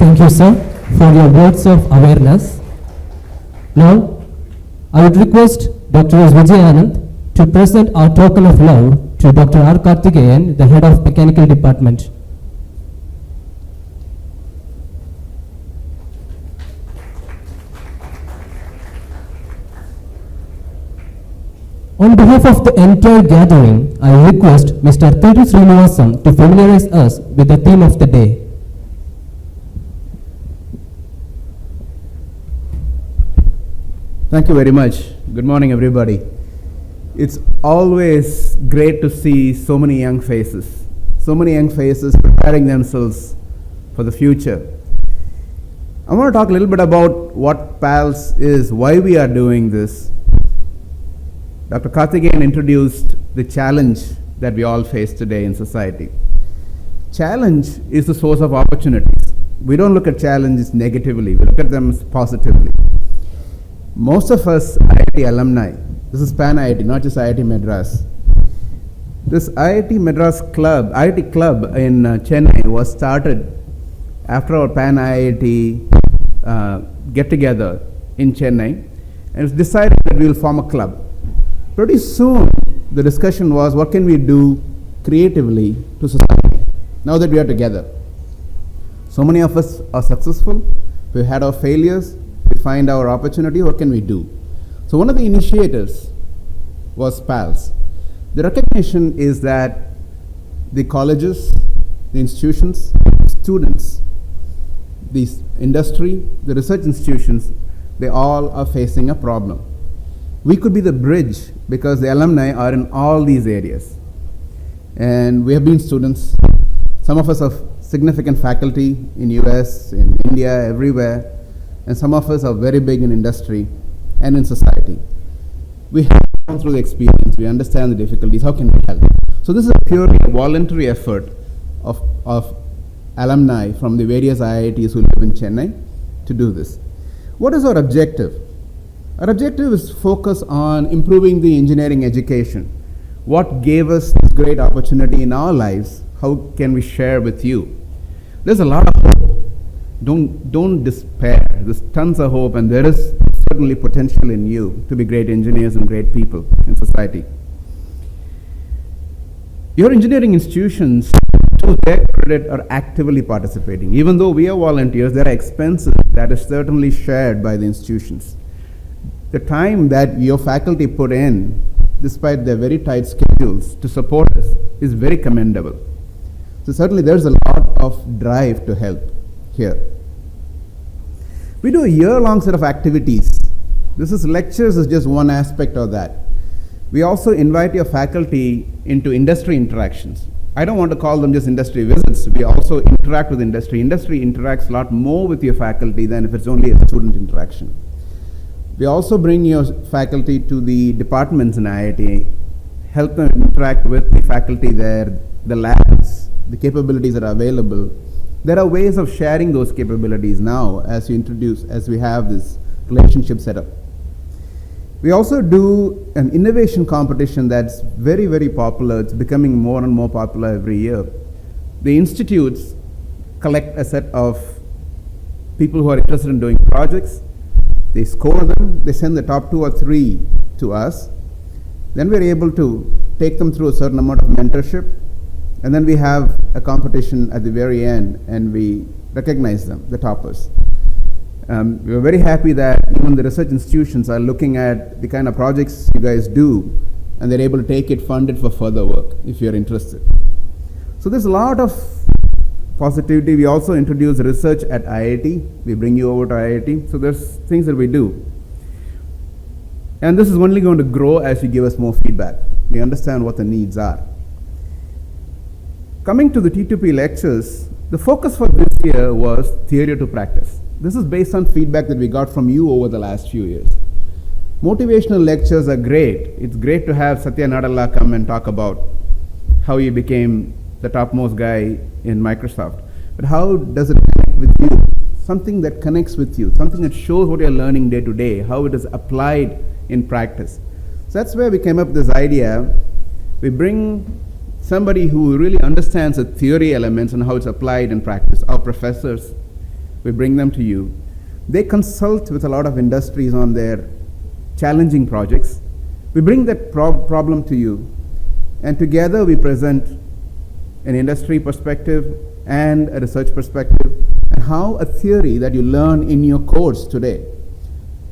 Thank you, sir, for your words of awareness. Now, I would request Dr. S. Vijayanand to present our token of love to Dr. R. Karthikeyan, the head of Mechanical Department. On behalf of the entire gathering, I request Mr. Thiru Srinivasan to familiarize us with the theme of the day. Thank you very much. Good morning, everybody. It's always great to see so many young faces preparing themselves for the future. I want to talk a little bit about what PALS is, why we are doing this. Dr. Karthikeyan introduced the challenge that we all face today in society. Challenge is the source of opportunities. We don't look at challenges negatively, we look at them positively. Most of us IIT alumni, this is PAN IIT, not just IIT Madras. This IIT Madras club, IIT club in Chennai was started after our PAN IIT get together in Chennai, and it was decided that we will form a club. Pretty soon the discussion was, what can we do creatively to society now that we are together? So many of us are successful, we've had our failures, we find our opportunity, what can we do? So one of the initiatives was PALS. The recognition is that the colleges, the institutions, students, the industry, the research institutions, they all are facing a problem. We could be the bridge because the alumni are in all these areas. And we have been students. Some of us have significant faculty in US, in India, everywhere. And some of us are very big in industry and in society. We have gone through the experience, we understand the difficulties, how can we help? So this is a purely voluntary effort of alumni from the various IITs who live in Chennai to do this. What is our objective? Our objective is to focus on improving the engineering education. What gave us this great opportunity in our lives, how can we share with you? There's a lot of hope. Don't despair. There's tons of hope, and there is certainly potential in you to be great engineers and great people in society. Your engineering institutions, to their credit, are actively participating. Even though we are volunteers, there are expenses that is certainly shared by the institutions. The time that your faculty put in, despite their very tight schedules to support us, is very commendable. So certainly there's a lot of drive to help here. We do a year-long set of activities. This is lectures is just one aspect of that. We also invite your faculty into industry interactions. I don't want to call them just industry visits. We also interact with industry. Industry interacts a lot more with your faculty than if it's only a student interaction. We also bring your faculty to the departments in IIT, help them interact with the faculty there, the labs, the capabilities that are available. There are ways of sharing those capabilities now as we have this relationship set up. We also do an innovation competition that's very, very popular. It's becoming more and more popular every year. The institutes collect a set of people who are interested in doing projects. They score them, they send the top 2 or 3 to us. Then we're able to take them through a certain amount of mentorship. And then we have a competition at the very end, and we recognize them, the toppers. We're very happy that even the research institutions are looking at the kind of projects you guys do, and they're able to take it, fund it for further work if you're interested. So there's a lot of positivity. We also introduce research at IIT. We bring you over to IIT. So there's things that we do. And this is only going to grow as you give us more feedback. We understand what the needs are. Coming to the T2P lectures, the focus for this year was theory to practice. This is based on feedback that we got from you over the last few years. Motivational lectures are great. It's great to have Satya Nadella come and talk about how he became the topmost guy in Microsoft. But how does it connect with you? Something that connects with you, something that shows what you're learning day to day, how it is applied in practice. So that's where we came up with this idea. We bring somebody who really understands the theory elements and how it's applied in practice, our professors. We bring them to you. They consult with a lot of industries on their challenging projects. We bring that problem to you, and together we present an industry perspective and a research perspective, and how a theory that you learn in your course today.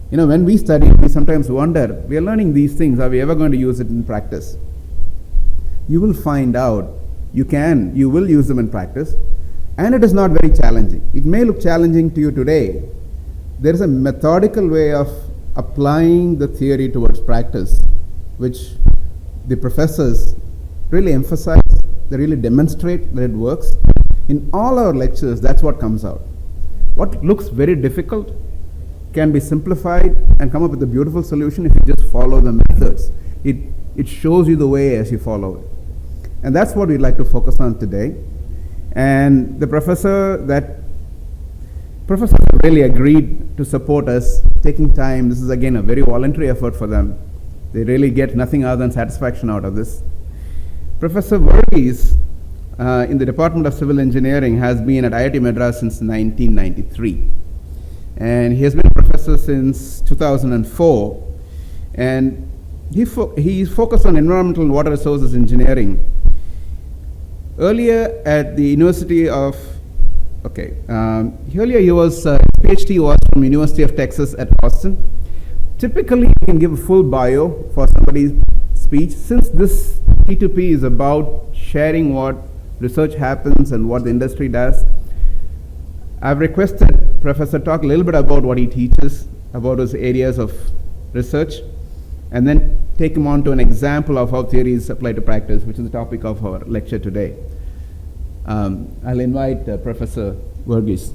You know, when we study, we sometimes wonder, we are learning these things, are we ever going to use it in practice? You will find out, you will use them in practice, and it is not very challenging. It may look challenging to you today. There is a methodical way of applying the theory towards practice, which the professors really emphasize, they really demonstrate that it works. In all our lectures, that's what comes out. What looks very difficult can be simplified and come up with a beautiful solution if you just follow the methods. It shows you the way as you follow it. And that's what we'd like to focus on today. And the professor really agreed to support us, taking time. This is again a very voluntary effort for them. They really get nothing other than satisfaction out of this. Professor Verghese in the Department of Civil Engineering has been at IIT Madras since 1993. And he has been a professor since 2004. And he focused on environmental and water resources engineering. Earlier at the University of, earlier he was, PhD was from University of Texas at Austin. Typically, you can give a full bio for somebody's speech. Since this T2P is about sharing what research happens and what the industry does, I've requested Professor talk a little bit about what he teaches, about his areas of research, and then take him on to an example of how theory is applied to practice, which is the topic of our lecture today. I'll invite Professor Verghese.